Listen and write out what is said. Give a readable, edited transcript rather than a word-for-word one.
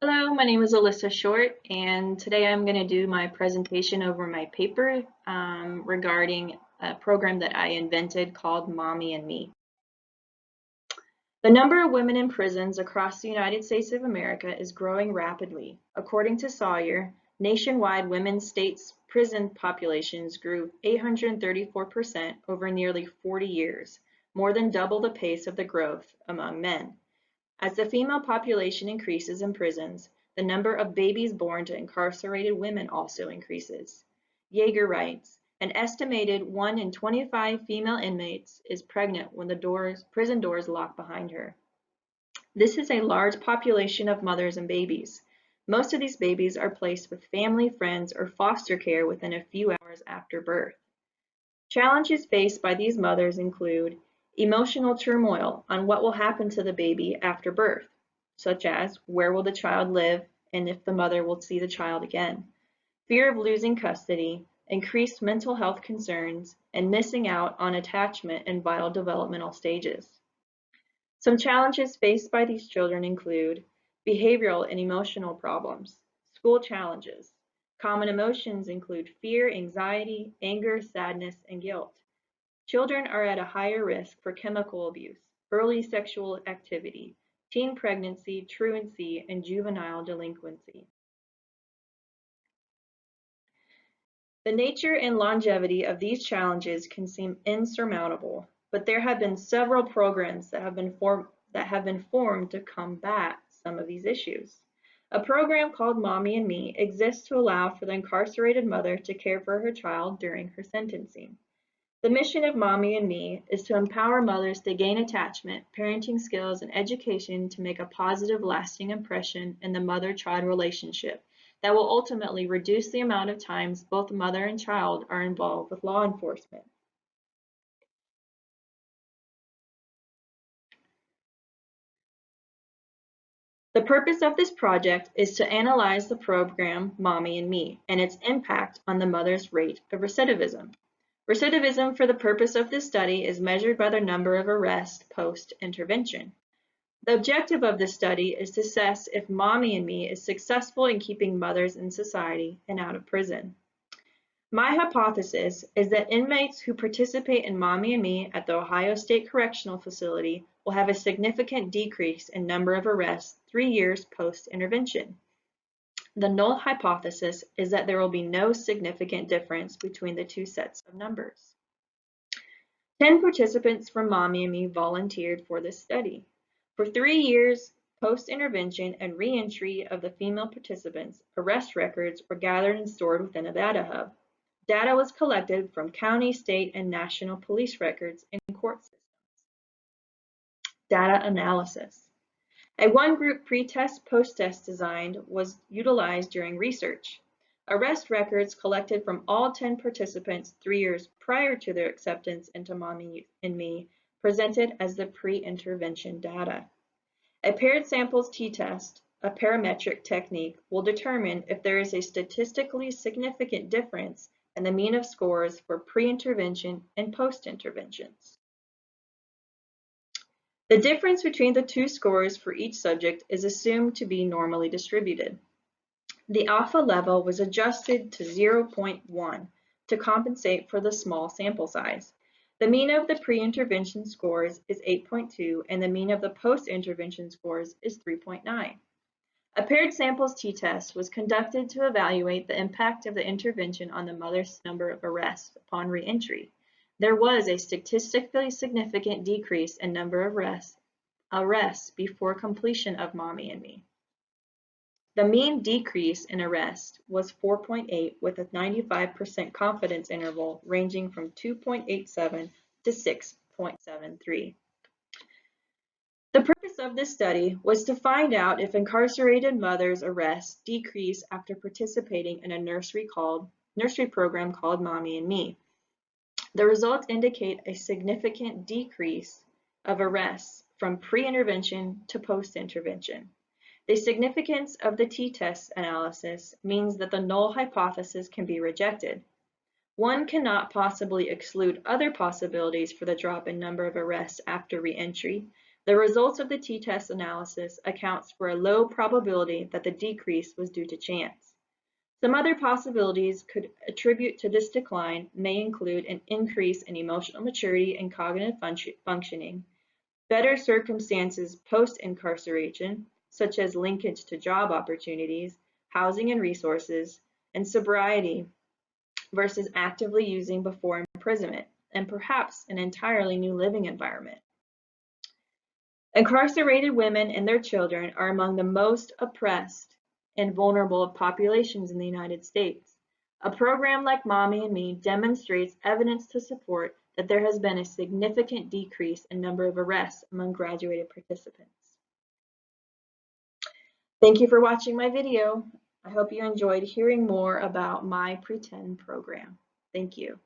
Hello, my name is Alyssa Short, and today I'm going to do my presentation over my paper regarding a program that I invented called Mommy and Me. The number of women in prisons across the United States of America is growing rapidly. According to Sawyer, nationwide women's states prison populations grew 834% over nearly 40 years, more than double the pace of the growth among men. As the female population increases in prisons, the number of babies born to incarcerated women also increases. Yeager writes, an estimated 1 in 25 female inmates is pregnant when the prison doors lock behind her. This is a large population of mothers and babies. Most of these babies are placed with family, friends, or foster care within a few hours after birth. Challenges faced by these mothers include emotional turmoil on what will happen to the baby after birth, such as where will the child live and if the mother will see the child again, fear of losing custody, increased mental health concerns, and missing out on attachment in vital developmental stages. Some challenges faced by these children include behavioral and emotional problems, school challenges. Common emotions include fear, anxiety, anger, sadness, and guilt. Children are at a higher risk for chemical abuse, early sexual activity, teen pregnancy, truancy, and juvenile delinquency. The nature and longevity of these challenges can seem insurmountable, but there have been several programs that have been formed to combat some of these issues. A program called Mommy and Me exists to allow for the incarcerated mother to care for her child during her sentencing. The mission of Mommy and Me is to empower mothers to gain attachment, parenting skills, and education to make a positive, lasting impression in the mother-child relationship that will ultimately reduce the amount of times both mother and child are involved with law enforcement. The purpose of this project is to analyze the program Mommy and Me and its impact on the mother's rate of recidivism. Recidivism for the purpose of this study is measured by the number of arrests post-intervention. The objective of this study is to assess if Mommy and Me is successful in keeping mothers in society and out of prison. My hypothesis is that inmates who participate in Mommy and Me at the Ohio State Correctional Facility will have a significant decrease in number of arrests 3 years post-intervention. The null hypothesis is that there will be no significant difference between the two sets of numbers. 10 participants from Mommy and Me volunteered for this study. For 3 years post-intervention and re-entry of the female participants, arrest records were gathered and stored within a data hub. Data was collected from county, state, and national police records and court systems. Data analysis. A one-group pre-test, post-test design was utilized during research. Arrest records collected from all 10 participants 3 years prior to their acceptance into Mommy and Me presented as the pre-intervention data. A paired samples t-test, a parametric technique, will determine if there is a statistically significant difference in the mean of scores for pre-intervention and post-interventions. The difference between the two scores for each subject is assumed to be normally distributed. The alpha level was adjusted to 0.1 to compensate for the small sample size. The mean of the pre-intervention scores is 8.2 and the mean of the post-intervention scores is 3.9. A paired samples t-test was conducted to evaluate the impact of the intervention on the mother's number of arrests upon re-entry. There was a statistically significant decrease in number of arrests before completion of Mommy and Me. The mean decrease in arrest was 4.8 with a 95% confidence interval ranging from 2.87 to 6.73. The purpose of this study was to find out if incarcerated mothers' arrests decrease after participating in a nursery program called Mommy and Me. The results indicate a significant decrease of arrests from pre-intervention to post-intervention. The significance of the t-test analysis means that the null hypothesis can be rejected. One cannot possibly exclude other possibilities for the drop in number of arrests after re-entry, The results of the t-test analysis accounts for a low probability that the decrease was due to chance. Some other possibilities could attribute to this decline may include an increase in emotional maturity and cognitive functioning, better circumstances post-incarceration, such as linkage to job opportunities, housing and resources, and sobriety versus actively using before imprisonment, and perhaps an entirely new living environment. Incarcerated women and their children are among the most oppressed and vulnerable of populations in the United States. A program like Mommy and Me demonstrates evidence to support that there has been a significant decrease in number of arrests among graduated participants. Thank you for watching my video. I hope you enjoyed hearing more about my Pretend program. Thank you.